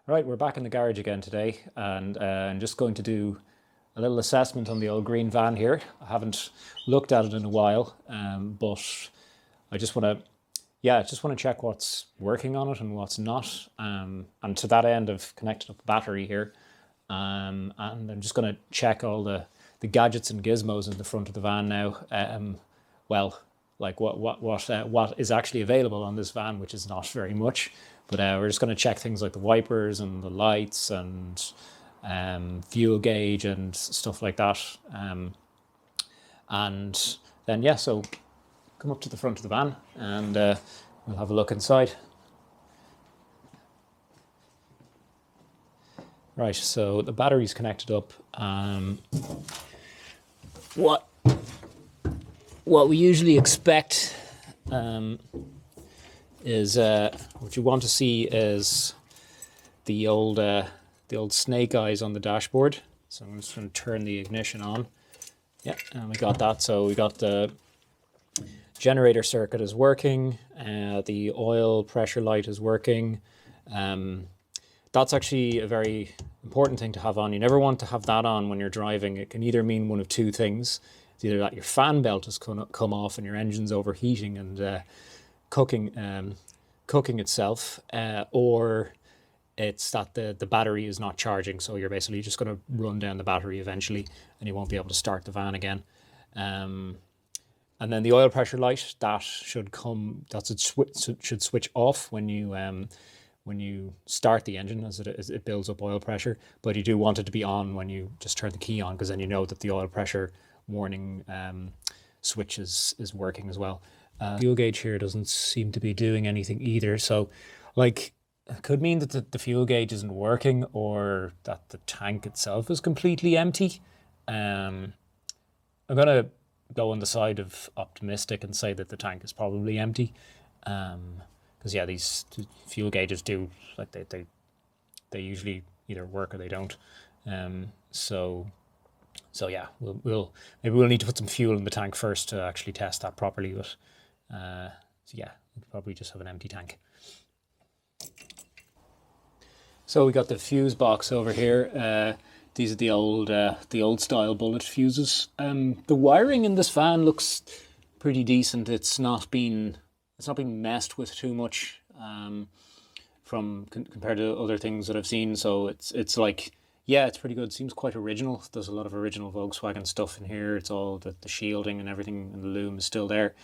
Right, we're back in the garage again today, and I'm just going to do a little assessment on the old green van here. I haven't looked at it in a while, but I just want to, just want to check what's working on it and what's not. And to that end, I've connected up a battery here, and I'm just going to check all the gadgets and gizmos in the front of the van now. Like what is actually available on this van, which is not very much. But we're just going to check things like the wipers and the lights and fuel gauge and stuff like that. And then, so come up to the front of the van and we'll have a look inside. Right, so the battery's connected up. What we usually expect is what you want to see is the old snake eyes on the dashboard. So I'm just going to turn the ignition on. Yeah, and we got that. So we got the generator circuit is working. The oil pressure light is working. That's actually a very important thing to have on. You never want to have that on when you're driving. It can either mean one of two things. It's either that your fan belt has come off and your engine's overheating and cooking itself, or it's that the battery is not charging. So you're basically just going to run down the battery eventually and you won't be able to start the van again. And then the oil pressure light, that should should switch off when you start the engine as it builds up oil pressure, but you do want it to be on when you just turn the key on, because then you know that the oil pressure warning switch is working as well. Fuel gauge here doesn't seem to be doing anything either, so like it could mean that the fuel gauge isn't working or that the tank itself is completely empty. I'm gonna go on the side of optimistic and say that the tank is probably empty, because these fuel gauges do, like, they usually either work or they don't. So yeah, we'll need to put some fuel in the tank first to actually test that properly. But we'll probably just have an empty tank. So we got the fuse box over here. These are the old style bullet fuses. The wiring in this van looks pretty decent. It's not been messed with too much compared to other things that I've seen. So it's like, yeah, it's pretty good. Seems quite original. There's a lot of original Volkswagen stuff in here. It's all the shielding and everything, and the loom is still there.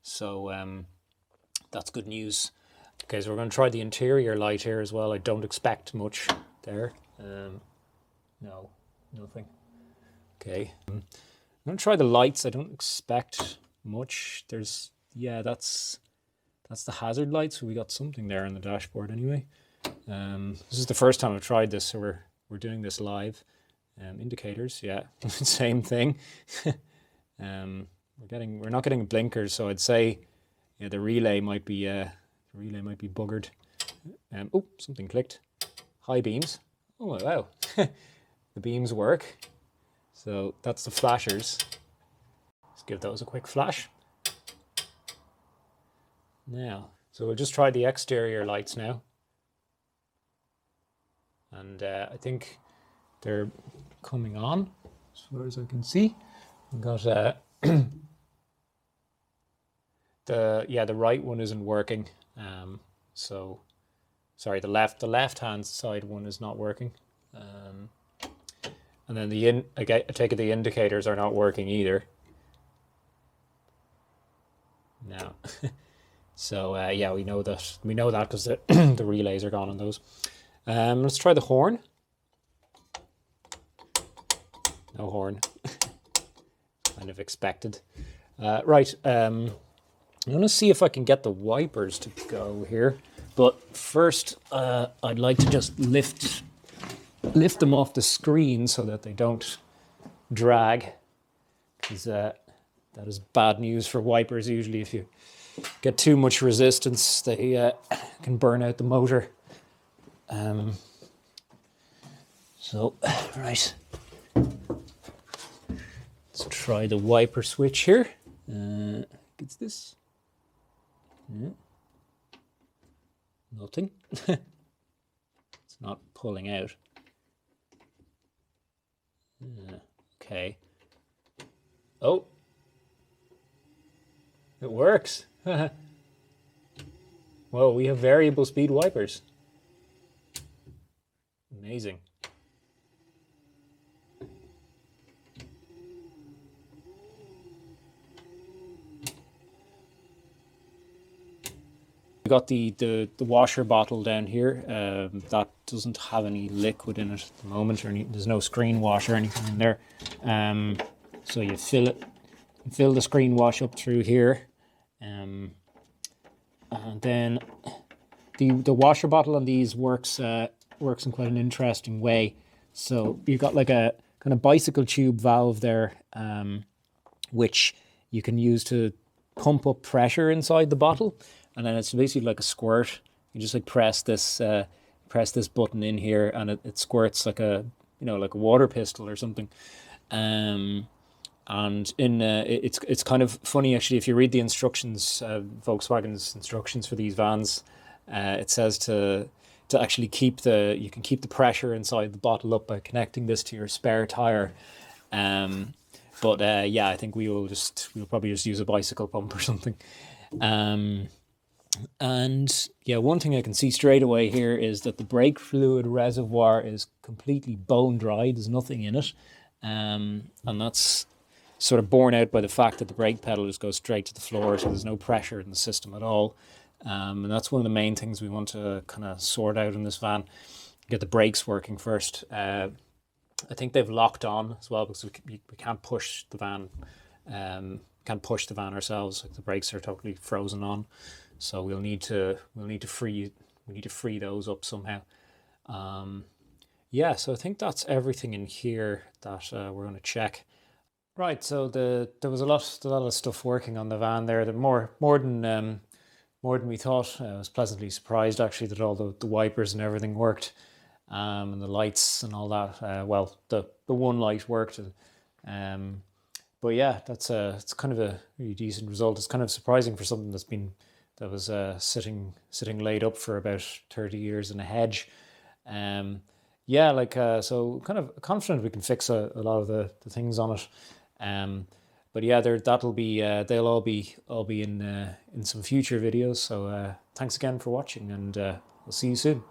So that's good news. Okay, so we're going to try the interior light here as well. I don't expect much there. No, nothing. Okay, I'm going to try the lights. I don't expect much. That's the hazard light, so we got something there on the dashboard anyway. This is the first time I've tried this, so we're doing this live. Indicators, yeah, same thing. We're not getting blinkers, so I'd say the relay might be buggered. Oh, something clicked. High beams. Oh wow, the beams work. So that's the flashers. Let's give those a quick flash. Now, so we'll just try the exterior lights now. And I think they're coming on as far as I can see. We've got the right one isn't working. So sorry, the left hand side one is not working. And then I take it the indicators are not working either. No. So we know that because the relays are gone on those. Let's try the horn. No horn. Kind of expected. Right. I'm going to see if I can get the wipers to go here. But first, I'd like to just lift them off the screen so that they don't drag. Because that is bad news for wipers usually. If you get too much resistance, they can burn out the motor. Right. Let's try the wiper switch here. It's this. Yeah. Nothing. Let's It's not pulling out. Okay. Oh, it works. Whoa, we have variable speed wipers. Amazing. We got the washer bottle down here. That doesn't have any liquid in it at the moment, or there's no screen wash or anything in there. So you fill it, fill the screen wash up through here, and then the washer bottle on these works in quite an interesting way. So you've got like a kind of bicycle tube valve there, which you can use to pump up pressure inside the bottle, and then it's basically like a squirt. You just like press this button in here, and it squirts like a like a water pistol or something. And it's kind of funny actually, if you read the instructions, Volkswagen's instructions for these vans, it says to actually keep the pressure inside the bottle up by connecting this to your spare tire. But yeah, I think we'll probably just use a bicycle pump or something. And yeah, one thing I can see straight away here is that the brake fluid reservoir is completely bone dry. There's nothing in it, and that's sort of borne out by the fact that the brake pedal just goes straight to the floor, so there's no pressure in the system at all. And that's one of the main things we want to kind of sort out in this van. Get the brakes working first. I think they've locked on as well, because we can't push the van. Can't push the van ourselves. Like, the brakes are totally frozen on, so we'll need to free those up somehow. Yeah, so I think that's everything in here that we're going to check. Right, so there was a lot of stuff working on the van there. More than we thought. I was pleasantly surprised actually that all the wipers and everything worked, and the lights and all that. Well, the one light worked, but yeah, it's kind of a really decent result. It's kind of surprising for something that was sitting laid up for about 30 years in a hedge. Yeah, like so kind of confident we can fix a lot of the things on it. But yeah, that'll be they'll all be in some future videos. So thanks again for watching, and I'll see you soon.